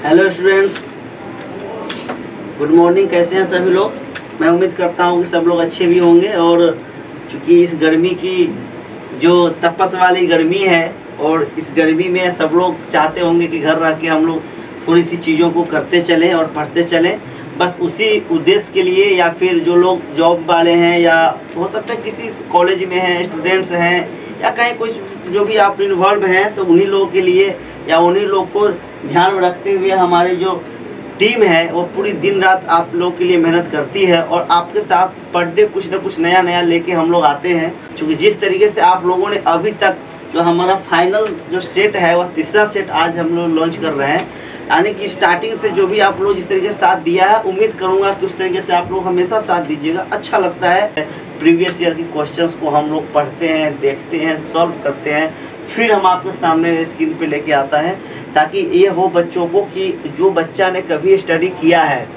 Hello students, good morning. कैसे हैं सभी लोग? मैं उम्मीद करता हूं कि सब लोग अच्छे भी होंगे। और चूँकि इस गर्मी की जो तपस वाली गर्मी है और इस गर्मी में सब लोग चाहते होंगे कि घर रह के हम लोग थोड़ी सी चीज़ों को करते चलें और पढ़ते चलें। बस उसी उद्देश्य के लिए, या फिर जो लोग जॉब वाले हैं या हो सकता है किसी कॉलेज में हैं, स्टूडेंट्स हैं या कहीं कुछ जो भी आप इन्वॉल्व हैं, तो उन्हीं लोगों के लिए या उन्हीं लोग को ध्यान में रखते हुए हमारी जो टीम है वो पूरी दिन रात आप लोग के लिए मेहनत करती है और आपके साथ पर डे कुछ ना कुछ नया नया लेके हम लोग आते हैं। क्योंकि जिस तरीके से आप लोगों ने अभी तक जो हमारा फाइनल जो सेट है वह तीसरा सेट आज हम लोग लॉन्च कर रहे हैं, यानी कि स्टार्टिंग से जो भी आप लोग जिस तरीके से साथ दिया है, उम्मीद करूंगा कि उस तरीके से आप लोग हमेशा साथ दीजिएगा। अच्छा लगता है प्रीवियस ईयर के क्वेश्चंस को हम लोग पढ़ते हैं, देखते हैं, सॉल्व करते हैं, फिर हम आपके सामने स्क्रीन पे लेके आता है, ताकि ये हो बच्चों को कि जो बच्चा ने कभी स्टडी किया है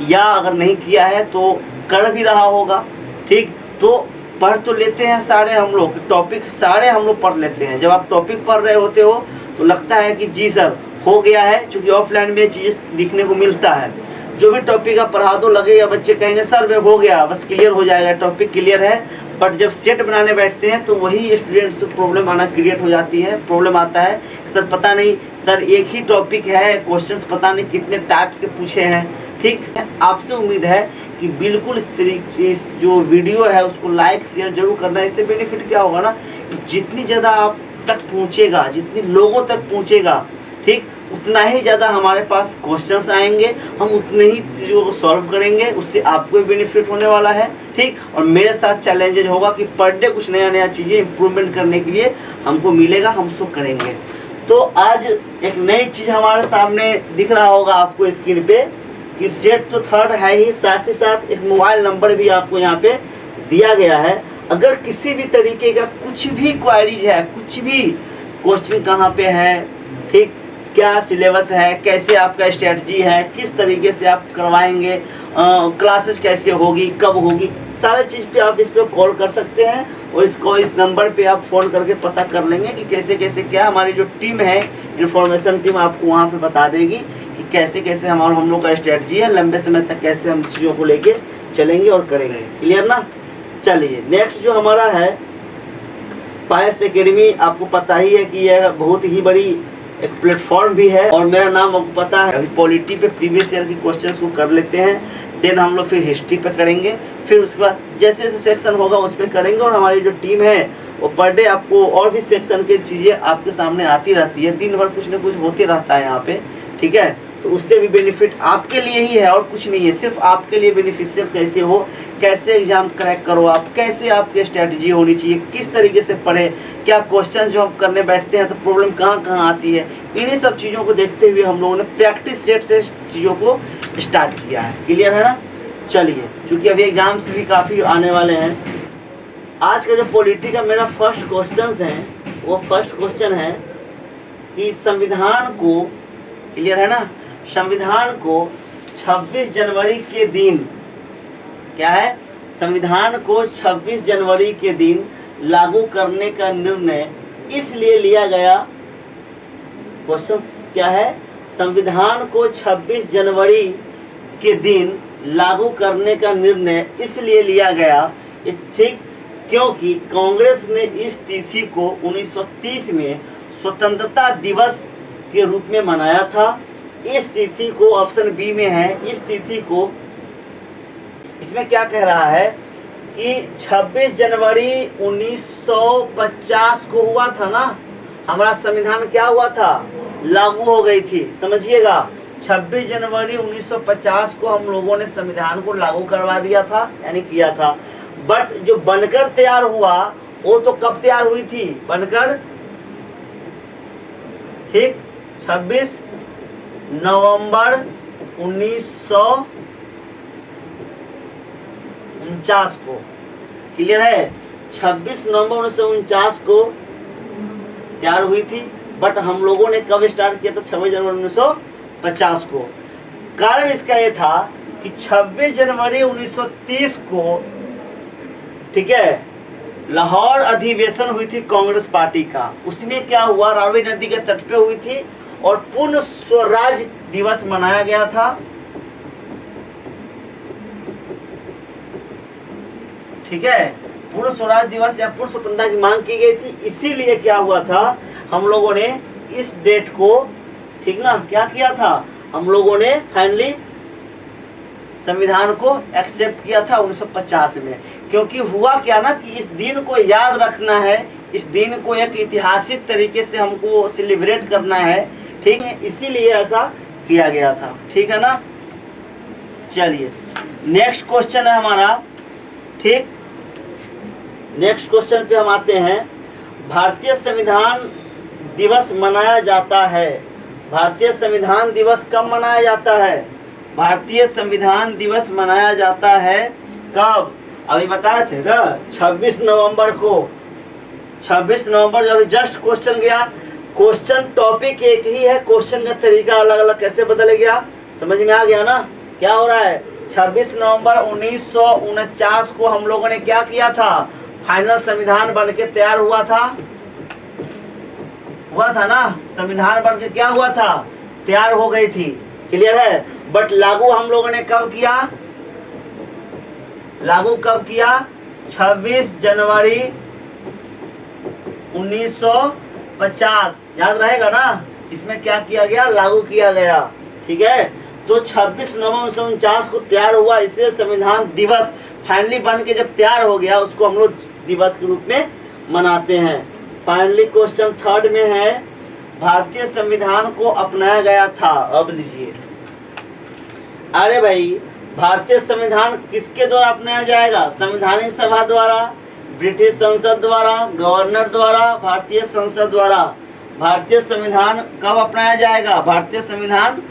या अगर नहीं किया है तो कर भी रहा होगा, ठीक, तो पढ़ तो लेते हैं सारे हम लोग, टॉपिक सारे हम लोग पढ़ लेते हैं। जब आप टॉपिक पढ़ रहे होते हो तो लगता है कि जी सर हो गया है, क्योंकि ऑफलाइन में चीज़ें दिखने को मिलता है। जो भी टॉपिक आप पढ़ा दो लगेगा बच्चे कहेंगे सर वे हो गया, बस क्लियर हो जाएगा, टॉपिक क्लियर है। बट जब सेट बनाने बैठते हैं तो वही स्टूडेंट्स को प्रॉब्लम आना क्रिएट हो जाती है। प्रॉब्लम आता है सर पता नहीं, सर एक ही टॉपिक है, क्वेश्चंस पता नहीं कितने टाइप्स के पूछे हैं, ठीक है। आपसे उम्मीद है कि बिल्कुल इस तरीके इस जो वीडियो है उसको लाइक शेयर जरूर करना है। इससे बेनिफिट क्या होगा ना, जितनी ज़्यादा आप तक पहुँचेगा, जितनी लोगों तक पहुँचेगा, ठीक, उतना ही ज़्यादा हमारे पास क्वेश्चंस आएंगे, हम उतने ही चीज़ों को सॉल्व करेंगे, उससे आपको भी बेनिफिट होने वाला है, ठीक। और मेरे साथ चैलेंजेज होगा कि पर डे कुछ नया नया चीज़ें इम्प्रूवमेंट करने के लिए हमको मिलेगा, हम उसको करेंगे। तो आज एक नई चीज़ हमारे सामने दिख रहा होगा आपको स्क्रीन पे कि सेट तो थर्ड है ही, साथ ही साथ एक मोबाइल नंबर भी आपको यहाँ पे दिया गया है। अगर किसी भी तरीके का कुछ भी क्वारीज है, कुछ भी क्वेश्चन कहाँ पे है, ठीक, क्या सिलेबस है, कैसे आपका स्ट्रेटजी है, किस तरीके से आप करवाएंगे, क्लासेस कैसे होगी, कब होगी, सारे चीज़ पे आप इस पर कॉल कर सकते हैं और इसको इस नंबर पे आप फ़ोन करके पता कर लेंगे कि कैसे कैसे क्या। हमारी जो टीम है, इंफॉर्मेशन टीम, आपको वहाँ पे बता देगी कि कैसे कैसे हम लोग का स्ट्रेटजी है, लंबे समय तक कैसे हम चीज़ों को लेके चलेंगे और करेंगे। क्लियर ना? चलिए नेक्स्ट जो हमारा है पायस एकेडमी, आपको पता ही है कि यह बहुत ही बड़ी एक प्लेटफॉर्म भी है और मेरा नाम आपको पता है। अभी पॉलिटी पे प्रीवियस ईयर के क्वेश्चंस को कर लेते हैं, देन हम लोग फिर हिस्ट्री पे करेंगे, फिर उसके बाद जैसे जैसे सेक्शन होगा उस पर करेंगे। और हमारी जो टीम है वो पर डे आपको और भी सेक्शन की चीज़ें आपके सामने आती रहती है, दिन भर कुछ न कुछ होते रहता है यहाँ पे, ठीक है। तो उससे भी बेनिफिट आपके लिए ही है और कुछ नहीं है, सिर्फ आपके लिए बेनिफिशियल कैसे हो, कैसे एग्जाम क्रैक करो आप, कैसे आपकी स्ट्रेटजी होनी चाहिए, किस तरीके से पढ़े, क्या क्वेश्चन जो हम करने बैठते हैं तो प्रॉब्लम कहाँ कहाँ आती है, इन्हीं सब चीज़ों को देखते हुए हम लोगों ने प्रैक्टिस सेट से चीज़ों को स्टार्ट किया है। क्लियर है ना? चलिए, चूँकि अभी एग्जाम्स भी काफ़ी आने वाले हैं, आज का जो पॉलिटी का मेरा फर्स्ट क्वेश्चन है वो फर्स्ट क्वेश्चन है कि संविधान को, क्लियर है ना, संविधान को 26 जनवरी के दिन, क्या है, संविधान को 26 जनवरी के दिन लागू करने का निर्णय इसलिए लिया गया। क्वेश्चन क्या है? संविधान को 26 जनवरी के दिन लागू करने का निर्णय इसलिए लिया गया, ठीक, क्योंकि कांग्रेस ने इस तिथि को 1930 में स्वतंत्रता दिवस के रूप में मनाया था। इस तिथि को, ऑप्शन बी में है, इस तिथि को, इसमें क्या कह रहा है कि 26 जनवरी 1950 को हुआ था ना, हमारा संविधान क्या हुआ था, लागू हो गई थी, समझिएगा। 26 जनवरी 1950 को हम लोगों ने संविधान को लागू करवा दिया था, यानी किया था। बट जो बनकर तैयार हुआ वो तो कब तैयार हुई थी बनकर, ठीक, 26 नवंबर 1949 को। क्लियर है? 26 नवंबर 1949 को तैयार हुई थी, बट हम लोगों ने कब स्टार्ट किया था, 26 जनवरी 1950 को। कारण इसका ये था कि 26 जनवरी 1930 को, ठीक है, लाहौर अधिवेशन हुई थी कांग्रेस पार्टी का। उसमें क्या हुआ, रावी नदी के तट पे हुई थी और पूर्ण स्वराज दिवस मनाया गया था। ठीक है, पूर्ण स्वराज दिवस या पूर्ण स्वतंत्रता की मांग की गई थी। इसीलिए क्या हुआ था, हम लोगों ने इस डेट को, ठीक ना, क्या किया था, हम लोगों ने फाइनली संविधान को एक्सेप्ट किया था 1950 में। क्योंकि हुआ क्या ना कि इस दिन को याद रखना है, इस दिन को एक ऐतिहासिक तरीके से हमको सेलिब्रेट करना है, ठीक है, इसीलिए ऐसा किया गया था। ठीक है ना। चलिए नेक्स्ट क्वेश्चन है हमारा। ठीक, नेक्स्ट क्वेश्चन पे हम आते हैं। भारतीय संविधान दिवस मनाया जाता है, भारतीय संविधान दिवस कब मनाया जाता है, भारतीय संविधान दिवस मनाया जाता है कब, अभी बताए थे ना 26 नवंबर को। 26 नवंबर, जब जस्ट क्वेश्चन गया, क्वेश्चन टॉपिक एक ही है, क्वेश्चन का तरीका अलग अलग कैसे बदल गया, समझ में आ गया ना। क्या हो रहा है, 26 नवंबर 1949 को हम लोगों ने क्या किया था, फाइनल संविधान बन के तैयार हुआ था ना, संविधान बन के क्या हुआ था, तैयार हो गई थी। क्लियर है। बट लागू हम लोगों ने कब किया, लागू कब किया, 26 जनवरी 1950, याद रहेगा ना। इसमें क्या किया गया, लागू किया गया। ठीक है, तो 26 नवंबर 1949 को तैयार हुआ, इसलिए संविधान दिवस फाइनली बन के जब तैयार हो गया, उसको हम लोग दिवस के रूप में मनाते हैं। फाइनली क्वेश्चन थर्ड में है, भारतीय संविधान को अपनाया गया था। अब लीजिए, अरे भाई भारतीय संविधान किसके द्वारा अपनाया जाएगा, संवैधानिक सभा द्वारा, ब्रिटिश संसद द्वारा, गवर्नर द्वारा, भारतीय संसद द्वारा। भारतीय संविधान कब अपनाया जाएगा, भारतीय संविधान।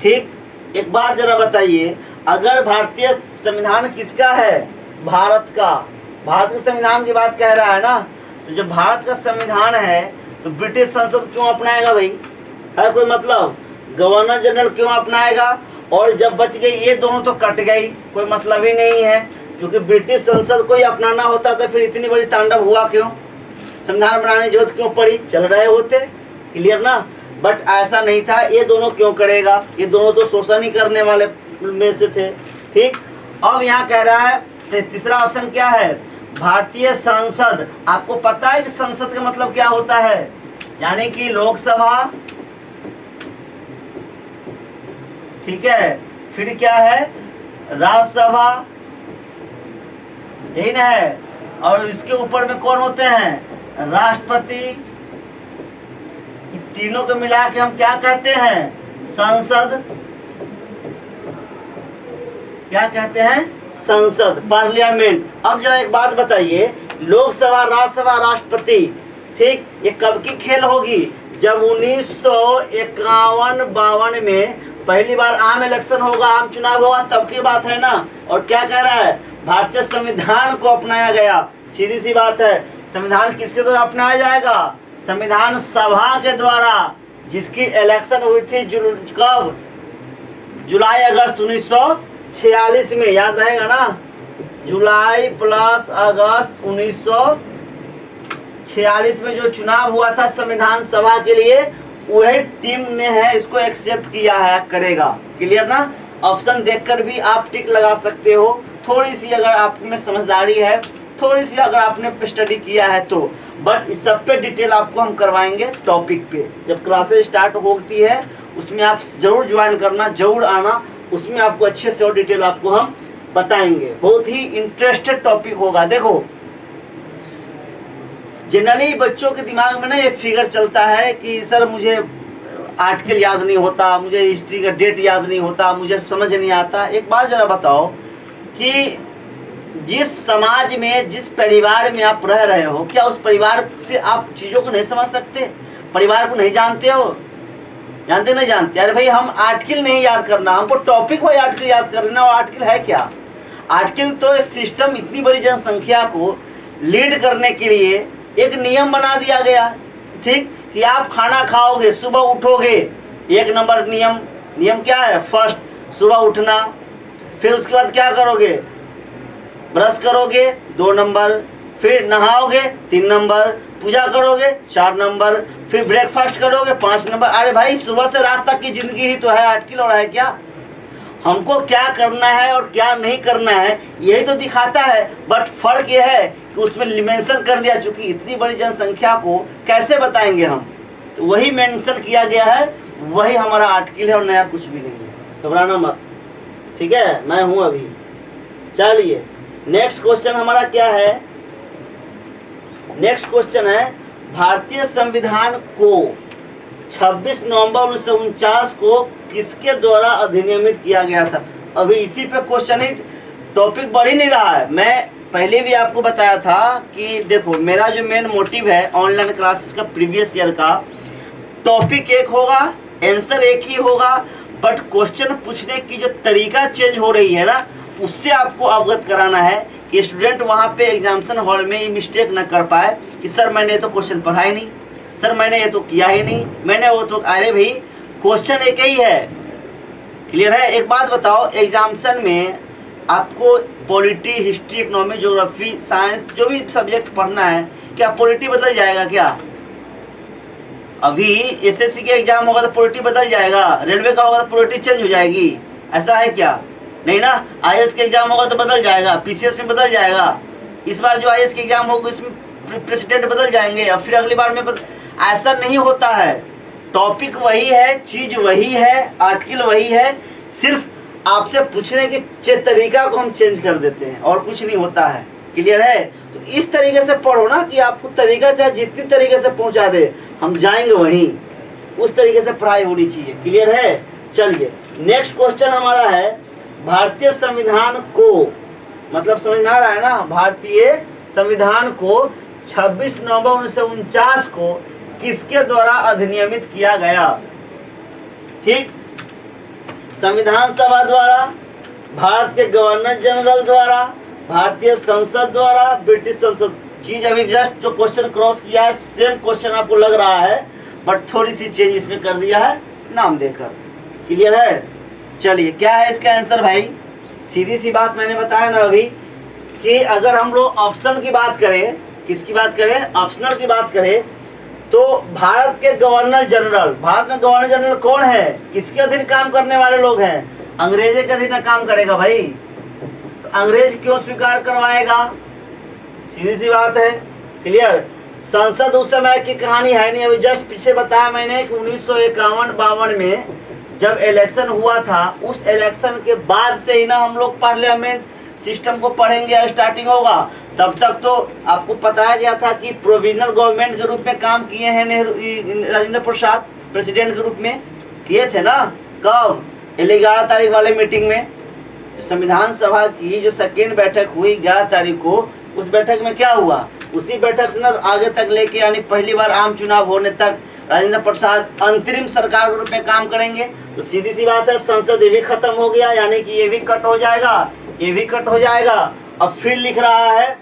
ठीक, एक बात जरा बताइए, अगर भारतीय संविधान किसका है, भारत का, भारत के संविधान की बात कह रहा है ना, तो जब भारत का संविधान है तो ब्रिटिश संसद क्यों अपनाएगा भाई, है कोई मतलब, गवर्नर जनरल क्यों अपनाएगा, और जब बच गई ये दोनों तो कट गई, कोई मतलब ही नहीं है। क्योंकि ब्रिटिश संसद को ही अपनाना होता तो फिर इतनी बड़ी तांडव हुआ क्यों, संविधान बनाने की जरूरत क्यों पड़ी, चल रहे होते। क्लियर ना। बट ऐसा नहीं था, ये दोनों क्यों करेगा, ये दोनों तो शोषण ही करने वाले में से थे। ठीक, अब यहाँ कह रहा है तीसरा ऑप्शन क्या है, भारतीय संसद। आपको पता है कि संसद का मतलब क्या होता है, यानी कि लोकसभा, ठीक है, फिर क्या है, राज्यसभा, यही ना है, और इसके ऊपर में कौन होते हैं, राष्ट्रपति। तीनों को मिला के हम क्या कहते हैं, संसद। क्या कहते हैं, संसद, पार्लियामेंट। अब जरा एक बात बताइए, लोकसभा, राज्यसभा, राष्ट्रपति, ठीक, ये कब की खेल होगी, जब 1951-52 में पहली बार आम इलेक्शन होगा, आम चुनाव होगा, तब की बात है ना। और क्या कह रहा है, भारतीय संविधान को अपनाया गया। सीधी सी बात है, संविधान किसके द्वारा अपनाया जाएगा, संविधान सभा के द्वारा, जिसकी इलेक्शन हुई थी कब, जुलाई अगस्त 1946 में, याद रहेगा ना, जुलाई प्लस अगस्त 1946 में जो चुनाव हुआ था संविधान सभा के लिए, वही टीम ने है इसको एक्सेप्ट किया है, करेगा। क्लियर ना। ऑप्शन देखकर भी आप टिक लगा सकते हो, थोड़ी सी अगर आप में समझदारी है, थोड़ी सी अगर आपने स्टडी किया है तो। बट इस सब पे डिटेल आपको हम करवाएंगे टॉपिक पे, जब क्लासेस स्टार्ट होती है उसमें आप जरूर ज्वाइन करना, जरूर आना, उसमें आपको अच्छे से और डिटेल आपको हम बताएंगे। बहुत ही इंटरेस्टेड टॉपिक होगा। देखो जनरली बच्चों के दिमाग में ना ये फिगर चलता है कि सर मुझे आर्टिकल याद नहीं होता, मुझे हिस्ट्री का डेट याद नहीं होता, मुझे समझ नहीं आता। एक बात जरा बताओ कि जिस समाज में, जिस परिवार में आप रह रहे हो, क्या उस परिवार से आप चीज़ों को नहीं समझ सकते, परिवार को नहीं जानते हो, जानते नहीं जानते। अरे भाई हम आर्टिकल नहीं याद करना, हमको टॉपिक वाइज आर्टिकल याद करना। और आर्टिकल है क्या, आर्टिकल तो इस सिस्टम, इतनी बड़ी जनसंख्या को लीड करने के लिए एक नियम बना दिया गया, ठीक, कि आप खाना खाओगे, सुबह उठोगे, एक नंबर नियम क्या है, फर्स्ट सुबह उठना, फिर उसके बाद क्या करोगे, ब्रश करोगे, 2 नंबर, फिर नहाओगे 3 नंबर, पूजा करोगे 4 नंबर, फिर ब्रेकफास्ट करोगे 5 नंबर। अरे भाई सुबह से रात तक की जिंदगी ही तो है, 8 किलो है क्या? हमको क्या करना है और क्या नहीं करना है यही तो दिखाता है। बट फर्क ये है कि उसमें मेंशन कर दिया, चूंकि इतनी बड़ी जनसंख्या को कैसे बताएंगे हम, तो वही मेंशन किया गया है, वही हमारा आर्टिकल है और नया कुछ भी नहीं है। घबराना मत, ठीक है, मैं हूं अभी। चलिए नेक्स्ट क्वेश्चन हमारा क्या है? नेक्स्ट क्वेश्चन है भारतीय संविधान को 26 नवंबर 1949 को किसके द्वारा अधिनियमित किया गया था? अभी इसी पे क्वेश्चन ही, टॉपिक बढ़ ही नहीं रहा है। मैं पहले भी आपको बताया था कि देखो मेरा जो मेन मोटिव है ऑनलाइन क्लासेस का प्रीवियस ईयर का, टॉपिक एक होगा, आंसर एक ही होगा, बट क्वेश्चन पूछने की जो तरीका चेंज हो रही है ना, उससे आपको अवगत कराना है कि स्टूडेंट वहाँ पे एग्जामिनेशन हॉल में ये मिस्टेक न कर पाए कि सर मैंने तो क्वेश्चन पढ़ा ही नहीं, सर मैंने ये तो किया ही नहीं, मैंने वो तो। अरे भाई क्वेश्चन एक ही है, क्लियर है? एक बात बताओ, एग्जामिनेशन में आपको polity, history, economy, geography, science जो भी सब्जेक्ट पढ़ना है, क्या पॉलिटी बदल जाएगा क्या? अभी एसएससी के एग्जाम होगा तो पॉलिटी बदल जाएगा, रेलवे का होगा तो पॉलिटी चेंज हो जाएगी, ऐसा है क्या? नहीं ना। आईएएस के एग्जाम होगा तो बदल जाएगा, पीसीएस में बदल जाएगा, इस बार जो आईएएस के एग्जाम होगा इसमें प्रेसिडेंट बदल जाएंगे और फिर अगली बार में ऐसा नहीं होता है। टॉपिक वही है, चीज वही है, आर्टिकल वही है, सिर्फ आपसे पूछने के तरीका को हम चेंज कर देते हैं और कुछ नहीं होता है। क्लियर है? तो इस तरीके से पढ़ो ना कि आपको तरीका चाहे जितनी तरीके से पहुंचा दे, हम जाएंगे वहीं, उस तरीके से पढ़ाई होनी चाहिए। क्लियर है? चलिए नेक्स्ट क्वेश्चन हमारा है भारतीय संविधान को, मतलब समझ में आ रहा है ना, भारतीय संविधान को 26 नवंबर 1949 को किसके द्वारा अधिनियमित किया गया? ठीक, संविधान सभा द्वारा, भारत के गवर्नर जनरल द्वारा, भारतीय संसद द्वारा, ब्रिटिश संसद। चीज अभी जस्ट जो क्वेश्चन क्रॉस किया है सेम क्वेश्चन आपको लग रहा है, बट थोड़ी सी चेंज इसमें कर दिया है नाम देकर। क्लियर है? चलिए क्या है इसका आंसर भाई? सीधी सी बात मैंने बताया ना अभी कि अगर हम लोग ऑप्शन की बात करें, किसकी बात करें? ऑप्शनल की बात करें, तो भारत के गवर्नर जनरल, भारत में गवर्नर जनरल कौन है? किसके अधीन काम करने वाले लोग हैं? अंग्रेज के अधीन काम करेगा भाई, तो अंग्रेज क्यों स्वीकार करवाएगा? सीधी सी बात है। क्लियर? संसद उस समय की कहानी है नहीं, अभी जस्ट पीछे बताया मैंने कि 1951-52 में जब इलेक्शन हुआ था, उस इलेक्शन के बाद से ही ना हम लोग पार्लियामेंट सिस्टम को पढ़ेंगे, स्टार्टिंग होगा। तब तक तो आपको बताया गया था कि प्रोविजनल गवर्नमेंट के रूप में काम किए हैं नेहरू, राजेंद्र प्रसाद प्रेसिडेंट के रूप में किए थे ना। कब? 11 तारीख वाले मीटिंग में संविधान सभा की जो सेकेंड बैठक हुई 11 तारीख को, उस बैठक में क्या हुआ? उसी बैठक से ना आगे तक लेके, यानी पहली बार आम चुनाव होने तक राजेंद्र प्रसाद अंतरिम सरकार के रूप में काम करेंगे। तो सीधी सी बात है, संसद ये भी खत्म हो गया, यानी कि ये भी कट हो जाएगा, ये भी कट हो जाएगा। अब फिर लिख रहा है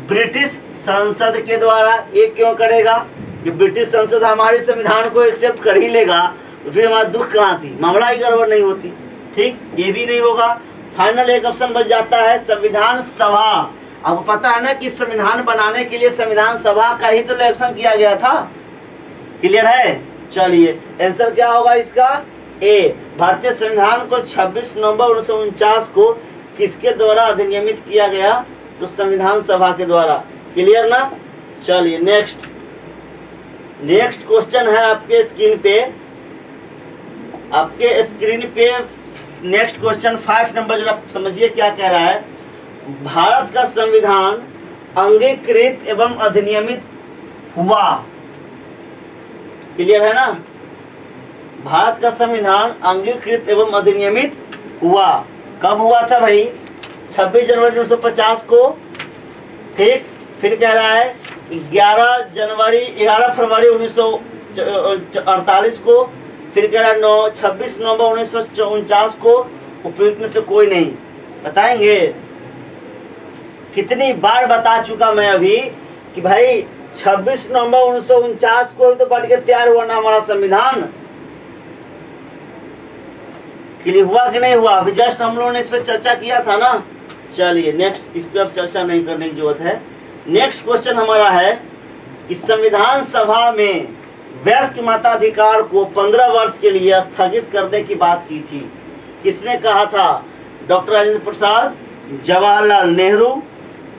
ब्रिटिश संसद के द्वारा। ये क्यों करेगा? कि ब्रिटिश संसद हमारे संविधान को एक्सेप्ट कर ही लेगा, तो फिर हमारा दुख कहाँ थी, मामला ही गड़बड़ नहीं होती। ठीक, ये भी नहीं होगा। फाइनल एक ऑप्शन बच जाता है संविधान सभा। आपको पता है ना कि संविधान बनाने के लिए संविधान सभा का ही तो इलेक्शन किया गया था। क्लियर है? चलिए आंसर क्या होगा इसका? ए, भारतीय संविधान को 26 नवंबर 1949 को किसके द्वारा अधिनियमित किया गया? तो संविधान सभा के द्वारा। क्लियर ना? चलिए नेक्स्ट क्वेश्चन है आपके स्क्रीन पे, नेक्स्ट क्वेश्चन 5 नंबर, जरा समझिए क्या कह रहा है। भारत का संविधान अंगीकृत एवं अधिनियमित हुआ। क्लियर है ना? भारत का संविधान अंगीकृत एवं अधिनियमित हुआ। कब हुआ था भाई? 26 जनवरी 1950 को। ठीक, फिर कह रहा है 11 फरवरी 1948 को। फिर कह रहा है 26 नवंबर 1949 को। उपयुक्त में से कोई नहीं। बताएंगे? कितनी बार बता चुका मैं अभी कि भाई 26 नवंबर 1949 को ही तो बन के तैयार हुआ ना हमारा संविधान। क्लियर हुआ कि नहीं हुआ? अभी जस्ट हम लोगों ने इस पर चर्चा किया था ना। चलिए नेक्स्ट, इस पर अब चर्चा नहीं करने की जरूरत है। नेक्स्ट क्वेश्चन हमारा है कि संविधान सभा में वयस्क मताधिकार को 15 वर्ष के लिए स्थगित करने की बात की थी। किसने कहा था? डॉक्टर राजेंद्र प्रसाद, जवाहरलाल नेहरू,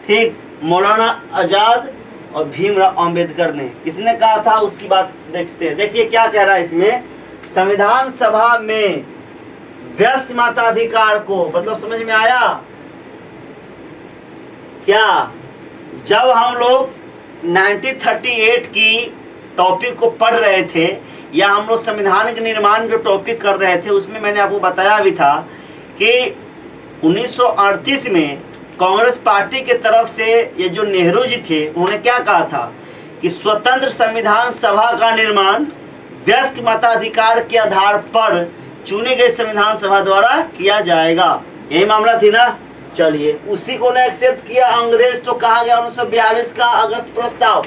ठीक, मौलाना आजाद और भीमराव अंबेडकर ने। किसने कहा था उसकी बात देखते हैं। देखिए क्या कह रहा है इसमें, संविधान सभा में वयस्क मताधिकार को, मतलब समझ में आया क्या? जब हम लोग 1938 की टॉपिक को पढ़ रहे थे या हम लोग संविधान के निर्माण जो टॉपिक कर रहे थे, उसमें मैंने आपको बताया भी था कि 1938 में कांग्रेस पार्टी के तरफ से ये जो नेहरू जी थे, उन्होंने क्या कहा था कि स्वतंत्र संविधान सभा का निर्माण वयस्क मताधिकार के आधार पर चुनी गई संविधान सभा द्वारा किया जाएगा। यही मामला थी ना। चलिए, उसी को ने एक्सेप्ट किया अंग्रेज, तो कहा गया 1942 का अगस्त प्रस्ताव।